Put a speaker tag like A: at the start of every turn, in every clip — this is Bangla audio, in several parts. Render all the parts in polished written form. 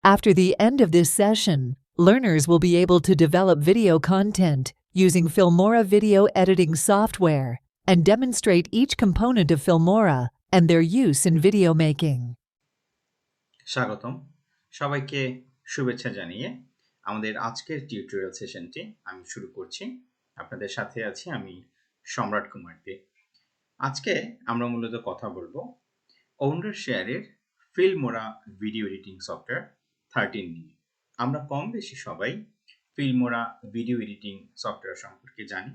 A: After the end of this session, learners will be able to develop video content using Filmora video editing software and demonstrate each component of Filmora and their use in video making.
B: স্বাগতম সবাইকে শুভেচ্ছা জানিয়ে আমাদের আজকের টিউটোরিয়াল সেশনটি আমি শুরু করছি। আপনাদের সাথে আছি আমি সম্রাট কুমার দে। আজকে আমরা মূলত কথা বলবো ওনার শেয়ারের ফিল্মোরা ভিডিও এডিটিং সফটওয়্যার 13 নিয়ে। আমরা কম বেশি সবাই ফিল্মোরা ভিডিও এডিটিং সফটওয়্যার সম্পর্কে জানি।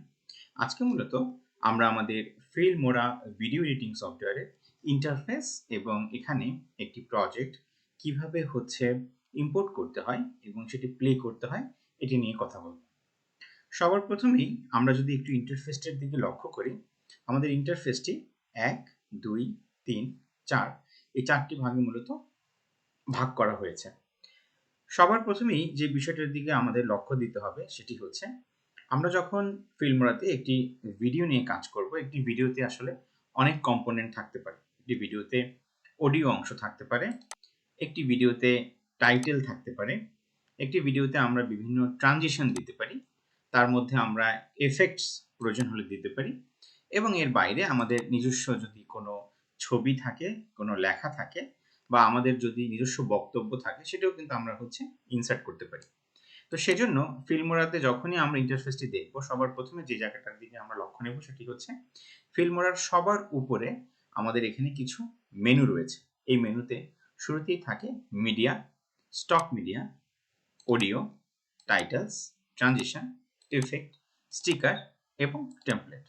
B: আজকে মূলত আমরা আমাদের ফিল্মোরা ভিডিও এডিটিং সফটওয়্যারের ইন্টারফেস এবং এখানে একটি প্রজেক্ট কিভাবে হচ্ছে ইম্পোর্ট করতে হয় এবং সেটি প্লে করতে হয় এটি নিয়ে কথা বলব। সবার প্রথমেই আমরা যদি একটু ইন্টারফেসটির দিকে লক্ষ্য করি, আমাদের ইন্টারফেসটি 1, 2, 3, 4 এই চারটি ভাগে মূলত ভাগ করা হয়েছে। সবার প্রথমেই যে বিষয়টার দিকে আমাদের লক্ষ্য দিতে হবে সেটি হচ্ছে আমরা যখন ফিল্মোরাতে একটি ভিডিও নিয়ে কাজ করব, একটি ভিডিওতে আসলে অনেক কম্পোনেন্ট থাকতে পারে। একটি ভিডিওতে অডিও অংশ থাকতে পারে, একটি ভিডিওতে টাইটেল থাকতে পারে, একটি ভিডিওতে আমরা বিভিন্ন ট্রানজিশন দিতে পারি, তার মধ্যে আমরা এফেক্টস প্রয়োজন হলে দিতে পারি এবং এর বাইরে আমাদের নিজস্ব যদি কোনো ছবি থাকে, কোনো লেখা থাকে বা আমাদের যদি নিজস্ব বক্তব্য থাকে সেটাও কিন্তু আমরা হচ্ছে ইনসার্ট করতে পারি। তো সেজন্য ফিল্মোরাতে যখনই আমরা ইন্টারফেসটি দেখব, সবার প্রথমে যে জায়গাটার দিকে আমরা লক্ষ্য নেব সেটি হচ্ছে ফিল্মোরার সবার উপরে আমাদের এখানে কিছু মেনু রয়েছে। এই মেনুতে শুরুতেই থাকে media, stock media, audio, titles, transition, effect, sticker এবং টেমপ্লেট।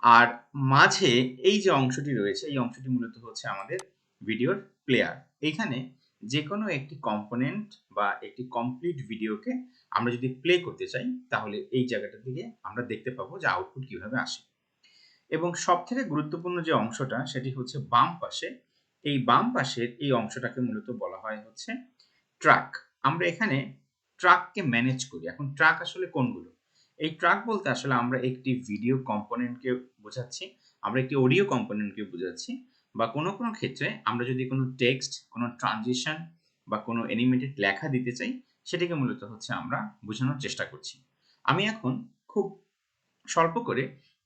B: আর মাঝে এই যে অংশটি রয়েছে, এই অংশটি মূলত হচ্ছে আমাদের ভিডিওর প্লেয়ার। এখানে যে কোনো একটি কম্পোনেন্ট বা একটি কমপ্লিট ভিডিওকে আমরা যদি প্লে করতে চাই তাহলে এই জায়গাটার দিকে আমরা দেখতে পাবো যে আউটপুট কিভাবে আসে। এবং সবথেকে গুরুত্বপূর্ণ যে অংশটা সেটি হচ্ছে বাম পাশে। এই বাম পাশের এই অংশটাকে মূলত বলা হয় হচ্ছে ট্র্যাক। আমরা এখানে ট্র্যাককে ম্যানেজ করি। এখন ট্র্যাক আসলে কোনগুলো? এই ট্র্যাক বলতে আসলে আমরা একটি ভিডিও কম্পোনেন্টকে বোঝাচ্ছি, আমরা একটি অডিও কম্পোনেন্টকে বোঝাচ্ছি, বা কোনো ক্ষেত্রে আমরা যদি কোনো টেক্সট, কোনো ট্রানজিশন বা কোনো অ্যানিমেটেড লেখা দিতে চাই সেটাকে মূলত হচ্ছে আমরা বোঝানোর চেষ্টা করছি। আমি এখন খুব স্বল্প করে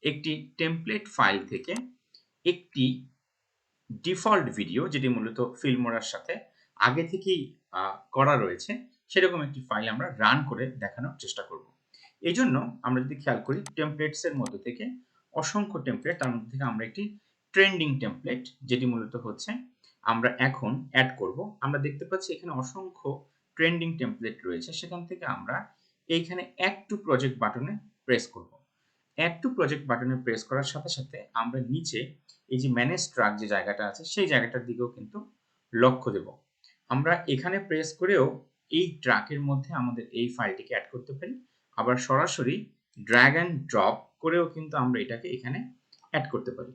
B: একটি টেমপ্লেট ফাইল থেকে একটি ডিফল্ট ভিডিও, যেটি মূলত ফিল্মোরার সাথে আগে থেকেই করা রয়েছে, সেরকম একটি ফাইল আমরা রান করে দেখানোর চেষ্টা করব। এই জন্য আমরা যদি খেয়াল করি টেমপ্লেটসের মধ্যে থেকে অসংখ্য টেমপ্লেট, তার মধ্যে থেকে আমরা একটি ট্রেন্ডিং টেমপ্লেট, যেটি মূলত হচ্ছে আমরা এখন অ্যাড করব। আমরা দেখতে পাচ্ছি এখানে অসংখ্য ট্রেন্ডিং টেমপ্লেট রয়েছে, সেখান থেকে আমরা এইখানে অ্যাড টু প্রজেক্ট বাটনে প্রেস করব। অ্যাড টু প্রজেক্ট বাটনে প্রেস করার সাথে সাথে আমরা নিচে এই যে ম্যানেজ ট্র্যাক যে জায়গাটা আছে সেই জায়গাটার দিকেও কিন্তু লক্ষ্য দেব। আমরা এখানে প্রেস করেও এই ট্র্যাকের মধ্যে আমাদের এই ফাইলটিকে অ্যাড করতে পারি, আবার সরাসরি ড্র্যাগ অ্যান্ড ড্রপ করেও কিন্তু আমরা এটাকে এখানে অ্যাড করতে পারি।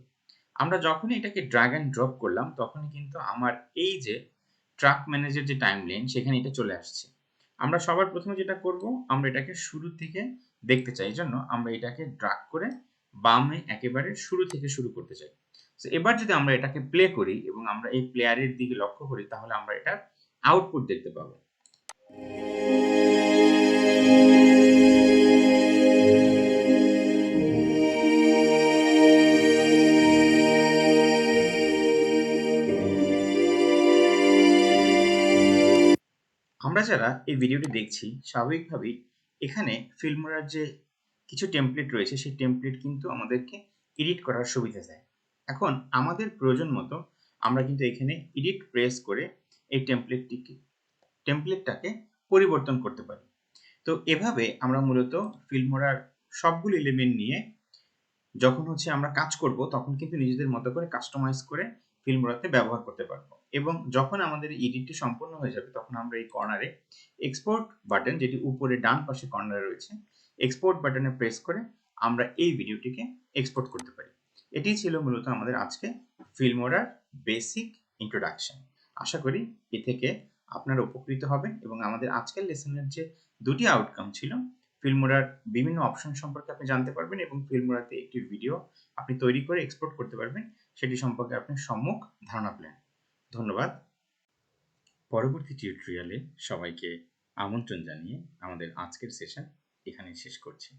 B: আমরা যখনই এটাকে ড্র্যাগ অ্যান্ড ড্রপ করলাম তখনই কিন্তু আমার এই যে ট্র্যাক ম্যানেজের যে টাইমলাইন সেখানে এটা চলে আসছে। আমরা সবার প্রথমে যেটা করব, আমরা এটাকে শুরু থেকে দেখতে চাই, জন্য আমরা এটাকে ড্র্যাগ করে বামে একেবারে শুরু থেকে শুরু করতে চাই। তো এবার যদি আমরা এটাকে প্লে করি এবং আমরা এই প্লেয়ারের দিকে লক্ষ্য করি তাহলে আমরা এটার আউটপুট দেখতে পাবো। আমরা যারা এই ভিডিওটি দেখছি স্বাভাবিকভাবেই এখানে ফিল্মোরার যে কিছু টেমপ্লেট রয়েছে সেই টেমপ্লেট কিন্তু আমাদেরকে এডিট করার সুবিধা দেয়। এখন আমাদের প্রয়োজন মতো আমরা কিন্তু এখানে এডিট প্রেস করে এই টেমপ্লেটটাকে পরিবর্তন করতে পারি। তো এভাবে আমরা মূলত ফিল্মোরার সবগুলো এলিমেন্ট নিয়ে যখন হচ্ছে আমরা কাজ করব তখন কিন্তু নিজেদের মতো করে কাস্টমাইজ করে ফিল্মোরাতে ব্যবহার করতে পারবো। এবং যখন আমাদের এডিটটি সম্পূর্ণ হয়ে যাবে তখন আমরা এই কর্নারে এক্সপোর্ট বাটন, যেটি উপরে ডান পাশে কর্নারে রয়েছে, এক্সপোর্ট বাটনে প্রেস করে আমরা এই ভিডিওটিকে এক্সপোর্ট করতে পারি। এটি ছিল মূলত আমাদের আজকে ফিল্মোরার বেসিক ইন্ট্রোডাকশন। আশা করি এ থেকে আপনারা উপকৃত হবেন এবং আমাদের আজকের লেসনের যে দুটি আউটকাম ছিল, ফিল্মোরার বিভিন্ন অপশন সম্পর্কে আপনি জানতে পারবেন এবং ফিল্মোরাতে একটি ভিডিও আপনি তৈরি করে এক্সপোর্ট করতে পারবেন, সেটি সম্পর্কে আপনি সম্যক ধারণা পেলেন। ধন্যবাদ। পরবর্তী টিউটোরিয়ালে সবাইকে আমন্ত্রণ জানিয়ে আমাদের আজকের সেশন এখানেই শেষ করছি।